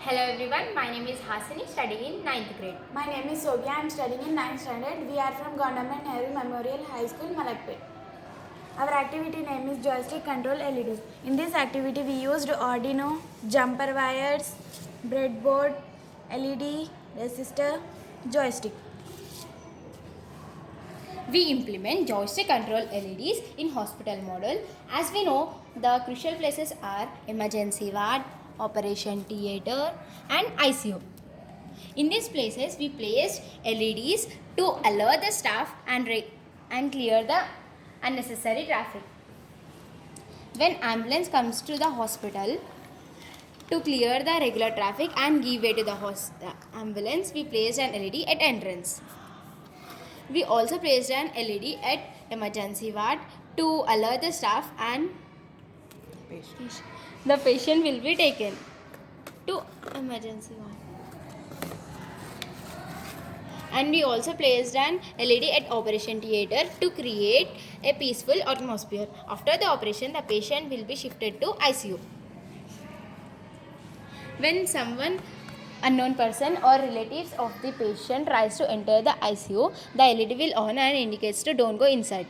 Hello everyone, my name is Hasini, studying in 9th grade. My name is Sogya. I am studying in 9th standard. We are from Government Nehru Memorial High School, Malakpet. Our activity name is joystick control LEDs. In this activity, we used Arduino, jumper wires, breadboard, LED, resistor, joystick. We implement joystick control LEDs in hospital model. As we know, the crucial places are emergency ward, operation theatre and ICU. In these places, we placed LEDs to alert the staff and clear the unnecessary traffic. When ambulance comes to the hospital, to clear the regular traffic and give way to the ambulance, we placed an LED at entrance. We also placed an LED at emergency ward to alert the staff and the patient will be taken to emergency ward. And we also placed an LED at operation theatre to create a peaceful atmosphere. After the operation, the patient will be shifted to ICU. When someone unknown person or relatives of the patient tries to enter the ICU, the LED will on and indicates to don't go inside.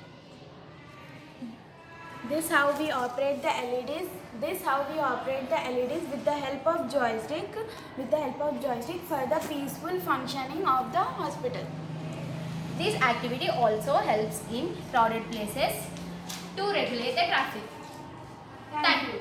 This is how we operate the LEDs. With the help of joystick. For the peaceful functioning of the hospital. This activity also helps in crowded places to regulate the traffic. Thank you.